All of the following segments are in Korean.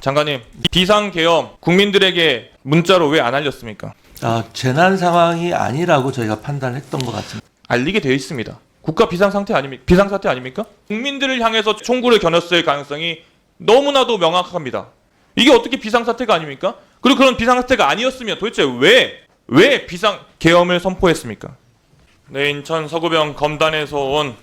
장관님, 비상계엄 국민들에게 문자로 왜 안 알렸습니까? 재난 상황이 아니라고 저희가 판단했던 것 같습니다. 알리게 되어 있습니다. 국가 비상상태 아닙니까? 비상사태 아닙니까? 국민들을 향해서 총구를 겨눴을 가능성이 너무나도 명확합니다. 이게 어떻게 비상사태가 아닙니까? 그리고 그런 비상사태가 아니었으면 도대체 왜 비상계엄을 선포했습니까? 네, 인천 서구병 검단에서 온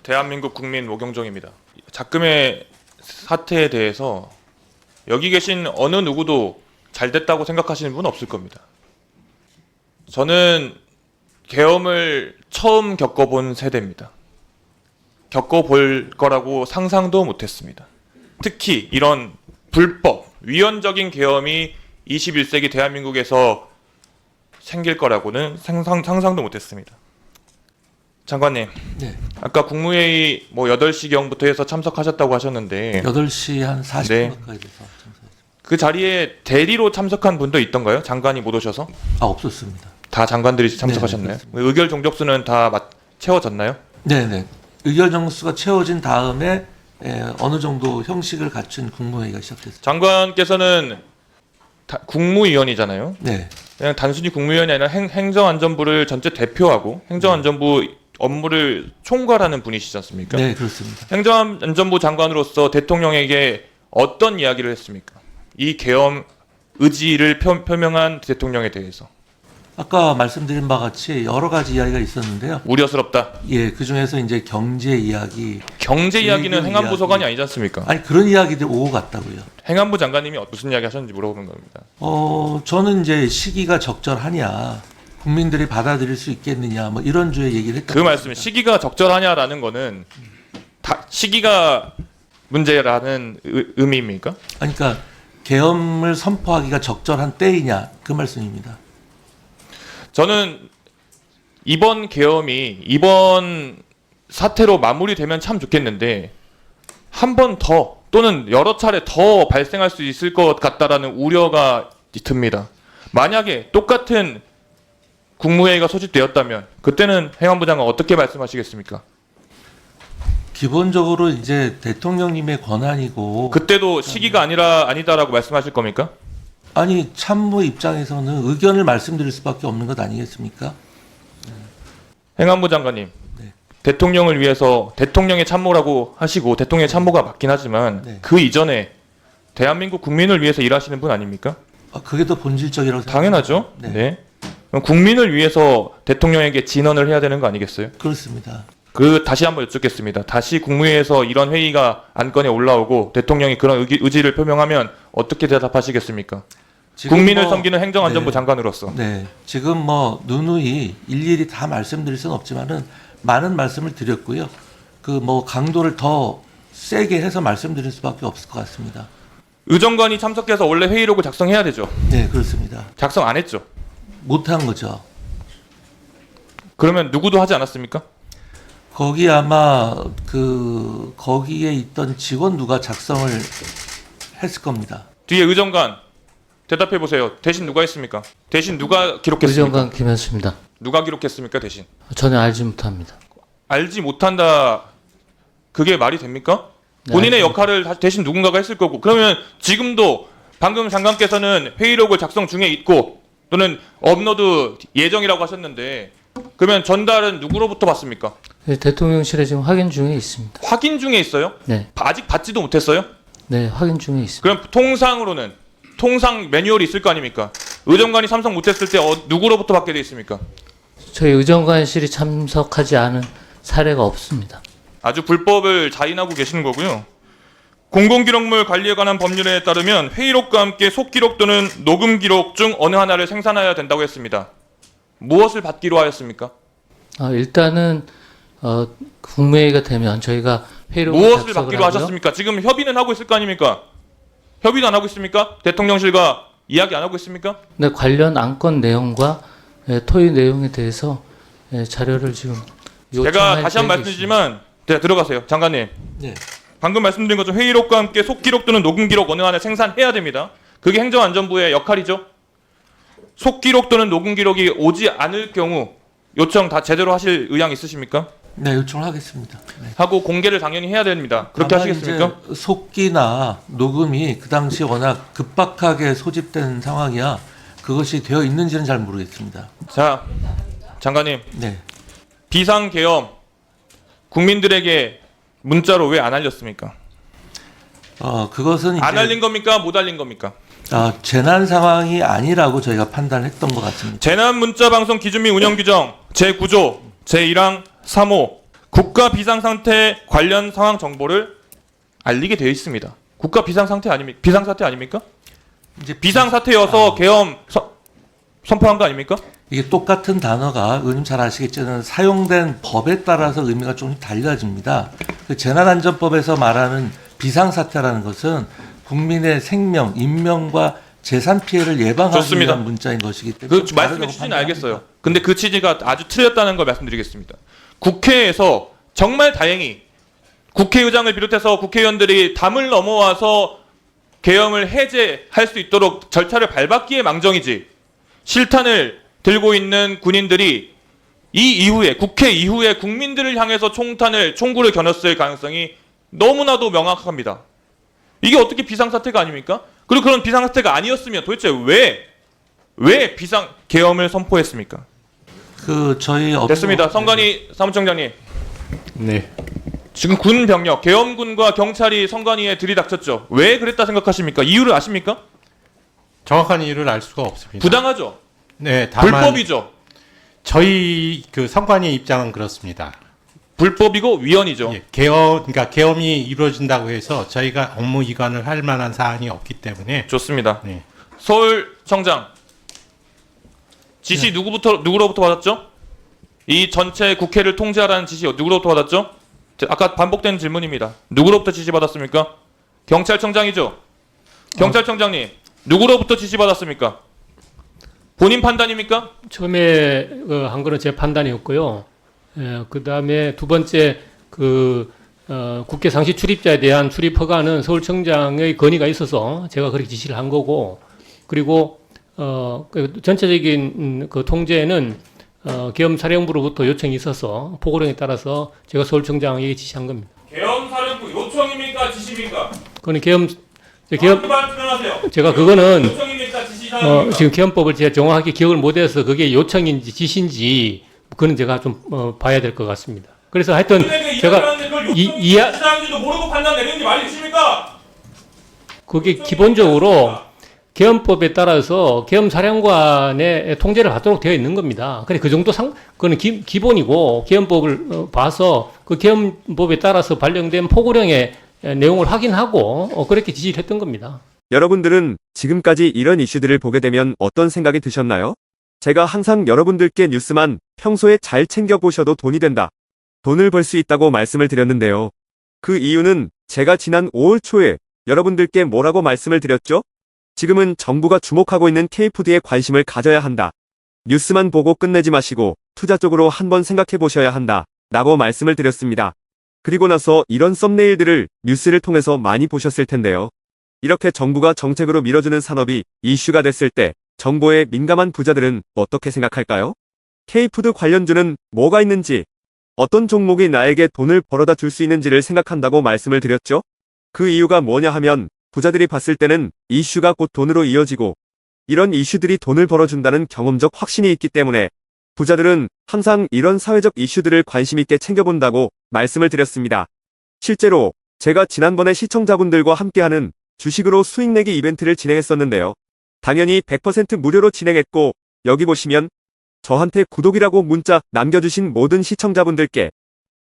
대한민국 국민 모경정입니다. 작금의 사태에 대해서 여기 계신 어느 누구도 잘 됐다고 생각하시는 분 없을 겁니다. 저는 계엄을 처음 겪어본 세대입니다. 겪어볼 거라고 상상도 못했습니다. 특히 이런 불법, 위헌적인 계엄이 21세기 대한민국에서 생길 거라고는 상상도 못했습니다. 장관님, 네. 아까 국무회의 8시경부터 해서 참석하셨다고 하셨는데 8시 한 40분 네. 가까이 돼서 참석했습니다. 그 자리에 대리로 참석한 분도 있던가요? 장관이 못 오셔서? 없었습니다. 다 장관들이 참석하셨나요? 네, 의결 종족수는 다 채워졌나요? 네네. 의결 정수가 채워진 다음에 어느 정도 형식을 갖춘 국무회의가 시작됐습니다. 장관께서는 국무위원이잖아요. 네. 그냥 단순히 국무위원이 아니라 행정안전부를 전체 대표하고 행정안전부 업무를 총괄하는 분이시지 않습니까? 네, 그렇습니다. 행정안전부 장관으로서 대통령에게 어떤 이야기를 했습니까? 이 계엄 의지를 표명한 대통령에 대해서. 아까 말씀드린 바와 같이 여러 가지 이야기가 있었는데요. 우려스럽다. 예, 그 중에서 이제 경제 이야기. 경제 이야기는 외교 행안부 이야기. 소관이 아니지 않습니까? 아니 그런 이야기들 오고 갔다고요. 행안부 장관님이 무슨 이야기 하셨는지 물어보는 겁니다. 저는 이제 시기가 적절하냐, 국민들이 받아들일 수 있겠느냐, 뭐 이런 주의 얘기를 했다. 그 말씀, 시기가 적절하냐라는 거는 시기가 문제라는 의미입니까? 그러니까 계엄을 선포하기가 적절한 때이냐 그 말씀입니다. 저는 이번 계엄이 이번 사태로 마무리되면 참 좋겠는데 한 번 더 또는 여러 차례 더 발생할 수 있을 것 같다라는 우려가 듭니다. 만약에 똑같은 국무회의가 소집되었다면 그때는 행안부 장관 어떻게 말씀하시겠습니까? 기본적으로 이제 대통령님의 권한이고 그때도 시기가 아니다라고 말씀하실 겁니까? 아니 참모 입장에서는 의견을 말씀드릴 수밖에 없는 것 아니겠습니까? 행안부 장관님, 네. 대통령을 위해서 대통령의 참모라고 하시고 대통령의 참모가 맞긴 하지만 네. 그 이전에 대한민국 국민을 위해서 일하시는 분 아닙니까? 그게 더 본질적이라고 당연하죠. 네. 네. 그럼 국민을 위해서 대통령에게 진언을 해야 되는 거 아니겠어요? 그렇습니다. 다시 한번 여쭙겠습니다. 다시 국무회의에서 이런 회의가 안건에 올라오고 대통령이 그런 의지를 표명하면 어떻게 대답하시겠습니까? 국민을 섬기는 행정안전부 네. 장관으로서. 네, 지금 뭐 누누이 일일이 다 말씀드릴 수는 없지만은 많은 말씀을 드렸고요. 그 뭐 강도를 더 세게 해서 말씀드릴 수밖에 없을 것 같습니다. 의정관이 참석해서 원래 회의록을 작성해야 되죠. 네, 그렇습니다. 작성 안 했죠. 못한 거죠. 그러면 누구도 하지 않았습니까? 거기 아마 거기에 있던 직원 누가 작성을 했을 겁니다. 뒤에 의정관 대답해 보세요. 대신 누가 했습니까? 대신 누가 기록했습니까? 의정관 김현수입니다. 누가 기록했습니까? 대신 전혀 알지 못합니다. 알지 못한다. 그게 말이 됩니까? 네, 본인의 알지 역할을 대신 누군가가 했을 거고 그러면 지금도 방금 장관께서는 회의록을 작성 중에 있고 또는 업로드 예정이라고 하셨는데 그러면 전달은 누구로부터 받습니까? 대통령실에 지금 확인 중에 있습니다. 확인 중에 있어요? 네, 아직 받지도 못했어요? 네 확인 중에 있습니다. 그럼 통상 매뉴얼이 있을 거 아닙니까? 의정관이 참석 못했을 때 누구로부터 받게 돼 있습니까? 저희 의정관실이 참석하지 않은 사례가 없습니다. 아주 불법을 자인하고 계시는 거고요. 공공기록물 관리에 관한 법률에 따르면 회의록과 함께 속기록 또는 녹음기록 중 어느 하나를 생산해야 된다고 했습니다. 무엇을 받기로 하였습니까? 일단은 국무회의가 되면 저희가 회의록을 무엇을 작성을 받기로 하고요. 하셨습니까? 지금 협의는 하고 있을 거 아닙니까? 협의도 안 하고 있습니까? 대통령실과 이야기 안 하고 있습니까? 네, 관련 안건 내용과 토의 내용에 대해서 자료를 지금 요청할 제가 다시 한 번 계획이 말씀드리지만 들어가세요. 장관님. 네, 방금 말씀드린 것처럼 회의록과 함께 속기록 또는 녹음기록 어느 하나 생산해야 됩니다. 그게 행정안전부의 역할이죠. 속기록 또는 녹음기록이 오지 않을 경우 요청 다 제대로 하실 의향 있으십니까? 네, 요청을 하겠습니다. 네. 하고 공개를 당연히 해야 됩니다. 그렇게 다만 하시겠습니까? 이제 속기나 녹음이 그 당시 워낙 급박하게 소집된 상황이야 그것이 되어 있는지는 잘 모르겠습니다. 자, 장관님, 네. 비상계엄 국민들에게 문자로 왜 안 알렸습니까? 그것은 이제 안 알린 겁니까? 못 알린 겁니까? 재난 상황이 아니라고 저희가 판단했던 것 같습니다. 재난문자방송 기준 및 운영규정 제9조 제1항 3호 국가 비상상태 관련 상황 정보를 알리게 되어 있습니다. 국가 비상상태 아닙니까? 비상사태 아닙니까? 이제 비상사태여서 계엄 선포한 거 아닙니까? 이게 똑같은 단어가 의원님 잘 아시겠지만 사용된 법에 따라서 의미가 좀 달라집니다. 그 재난안전법에서 말하는 비상사태라는 것은 국민의 생명, 인명과 재산 피해를 예방하기 좋습니다. 위한 문자인 것이기 때문에 그 말씀해 주시는 알겠어요. 근데 그 취지가 아주 틀렸다는 걸 말씀드리겠습니다. 국회에서 정말 다행히 국회의장을 비롯해서 국회의원들이 담을 넘어와서 계엄을 해제할 수 있도록 절차를 밟았기에 망정이지 실탄을 들고 있는 군인들이 이 이후에 국회 이후에 국민들을 향해서 총구를 겨눴을 가능성이 너무나도 명확합니다. 이게 어떻게 비상사태가 아닙니까? 그리고 그런 비상사태가 아니었으면 도대체 왜 계엄을 선포했습니까? 저희 됐습니다. 성관이 사무총장님. 네. 지금 군 병력, 계엄군과 경찰이 성관이에 들이닥쳤죠. 왜 그랬다 생각하십니까? 이유를 아십니까? 정확한 이유를 알 수가 없습니다. 부당하죠. 네, 다만 불법이죠. 저희 그 선관위의 입장은 그렇습니다. 불법이고 위헌이죠. 예, 그러니까 계엄이 이루어진다고 해서 저희가 업무 이관을 할 만한 사안이 없기 때문에 좋습니다. 네. 서울청장 지시 누구로부터 받았죠? 이 전체 국회를 통제하라는 지시 누구로부터 받았죠? 아까 반복된 질문입니다. 누구로부터 지시 받았습니까? 경찰청장이죠. 경찰청장님 누구로부터 지시 받았습니까? 본인 판단입니까? 처음에 한 거는 제 판단이었고요. 그 다음에 두 번째 국회 상시 출입자에 대한 출입 허가는 서울청장의 건의가 있어서 제가 그렇게 지시를 한 거고, 그리고 그 전체적인 그 통제는 계엄사령부로부터 요청이 있어서 포고령에 따라서 제가 서울청장에게 지시한 겁니다. 계엄사령부 요청입니까? 지시입니까? 그거는 계엄 말씀하세요. 제가 그거는 요청입니까? 지시입니까? 지금 계엄법을 제가 정확하게 기억을 못해서 그게 요청인지 지시인지 그건 제가 좀 봐야 될 것 같습니다. 그래서 하여튼 제가 지시하는지도 모르고 판단 내리는지 말해주십니까? 그게 기본적으로 계엄법에 따라서 계엄사령관의 통제를 받도록 되어 있는 겁니다. 그래 그 정도 그거는 기본이고 계엄법을 봐서 그 계엄법에 따라서 발령된 포고령의 내용을 확인하고 그렇게 지시를 했던 겁니다. 여러분들은 지금까지 이런 이슈들을 보게 되면 어떤 생각이 드셨나요? 제가 항상 여러분들께 뉴스만 평소에 잘 챙겨보셔도 돈이 된다. 돈을 벌 수 있다고 말씀을 드렸는데요. 그 이유는 제가 지난 5월 초에 여러분들께 뭐라고 말씀을 드렸죠? 지금은 정부가 주목하고 있는 K푸드에 관심을 가져야 한다. 뉴스만 보고 끝내지 마시고 투자 쪽으로 한번 생각해 보셔야 한다. 라고 말씀을 드렸습니다. 그리고 나서 이런 썸네일들을 뉴스를 통해서 많이 보셨을 텐데요. 이렇게 정부가 정책으로 밀어주는 산업이 이슈가 됐을 때 정보에 민감한 부자들은 어떻게 생각할까요? K푸드 관련주는 뭐가 있는지, 어떤 종목이 나에게 돈을 벌어다 줄 수 있는지를 생각한다고 말씀을 드렸죠? 그 이유가 뭐냐 하면 부자들이 봤을 때는 이슈가 곧 돈으로 이어지고 이런 이슈들이 돈을 벌어준다는 경험적 확신이 있기 때문에 부자들은 항상 이런 사회적 이슈들을 관심 있게 챙겨본다고 말씀을 드렸습니다. 실제로 제가 지난번에 시청자분들과 함께하는 주식으로 수익 내기 이벤트를 진행했었는데요. 당연히 100% 무료로 진행했고 여기 보시면 저한테 구독이라고 문자 남겨주신 모든 시청자분들께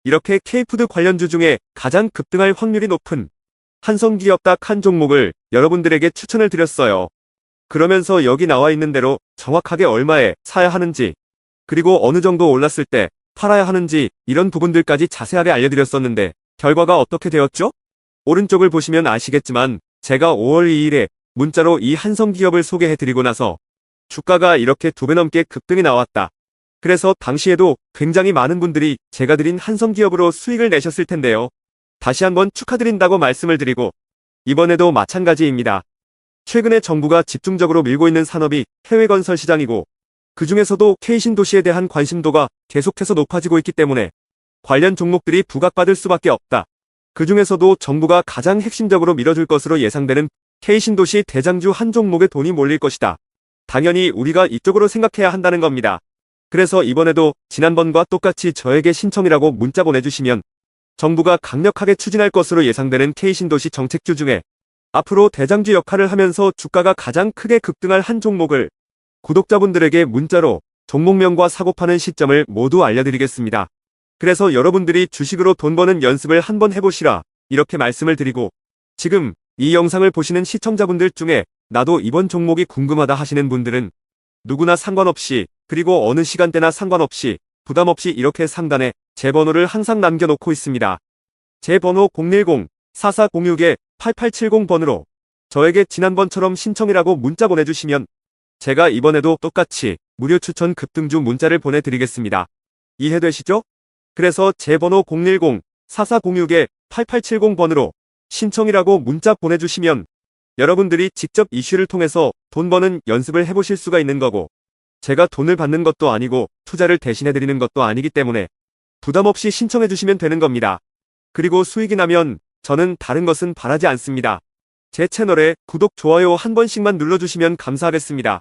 이렇게 K푸드 관련주 중에 가장 급등할 확률이 높은 한성기업 딱 한 종목을 여러분들에게 추천을 드렸어요. 그러면서 여기 나와 있는 대로 정확하게 얼마에 사야 하는지, 그리고 어느 정도 올랐을 때 팔아야 하는지 이런 부분들까지 자세하게 알려드렸었는데 결과가 어떻게 되었죠? 오른쪽을 보시면 아시겠지만 제가 5월 2일에 문자로 이 한성기업을 소개해드리고 나서 주가가 이렇게 2배 넘게 급등이 나왔다. 그래서 당시에도 굉장히 많은 분들이 제가 드린 한성기업으로 수익을 내셨을 텐데요. 다시 한번 축하드린다고 말씀을 드리고 이번에도 마찬가지입니다. 최근에 정부가 집중적으로 밀고 있는 산업이 해외 건설 시장이고 그 중에서도 K신도시에 대한 관심도가 계속해서 높아지고 있기 때문에 관련 종목들이 부각받을 수밖에 없다. 그 중에서도 정부가 가장 핵심적으로 밀어줄 것으로 예상되는 K신도시 대장주 한 종목에 돈이 몰릴 것이다. 당연히 우리가 이쪽으로 생각해야 한다는 겁니다. 그래서 이번에도 지난번과 똑같이 저에게 신청이라고 문자 보내주시면 정부가 강력하게 추진할 것으로 예상되는 K신도시 정책주 중에 앞으로 대장주 역할을 하면서 주가가 가장 크게 급등할 한 종목을 구독자분들에게 문자로 종목명과 사고 파는 시점을 모두 알려드리겠습니다. 그래서 여러분들이 주식으로 돈 버는 연습을 한번 해보시라 이렇게 말씀을 드리고, 지금 이 영상을 보시는 시청자분들 중에 나도 이번 종목이 궁금하다 하시는 분들은 누구나 상관없이, 그리고 어느 시간대나 상관없이 부담 없이 이렇게 상단에 제 번호를 항상 남겨놓고 있습니다. 제 번호 010-4406-8870번으로 저에게 지난번처럼 신청이라고 문자 보내주시면 제가 이번에도 똑같이 무료 추천 급등주 문자를 보내드리겠습니다. 이해되시죠? 그래서 제 번호 010-4406-8870번으로 신청이라고 문자 보내주시면 여러분들이 직접 이슈를 통해서 돈 버는 연습을 해보실 수가 있는 거고, 제가 돈을 받는 것도 아니고 투자를 대신해드리는 것도 아니기 때문에 부담 없이 신청해주시면 되는 겁니다. 그리고 수익이 나면 저는 다른 것은 바라지 않습니다. 제 채널에 구독, 좋아요 한 번씩만 눌러주시면 감사하겠습니다.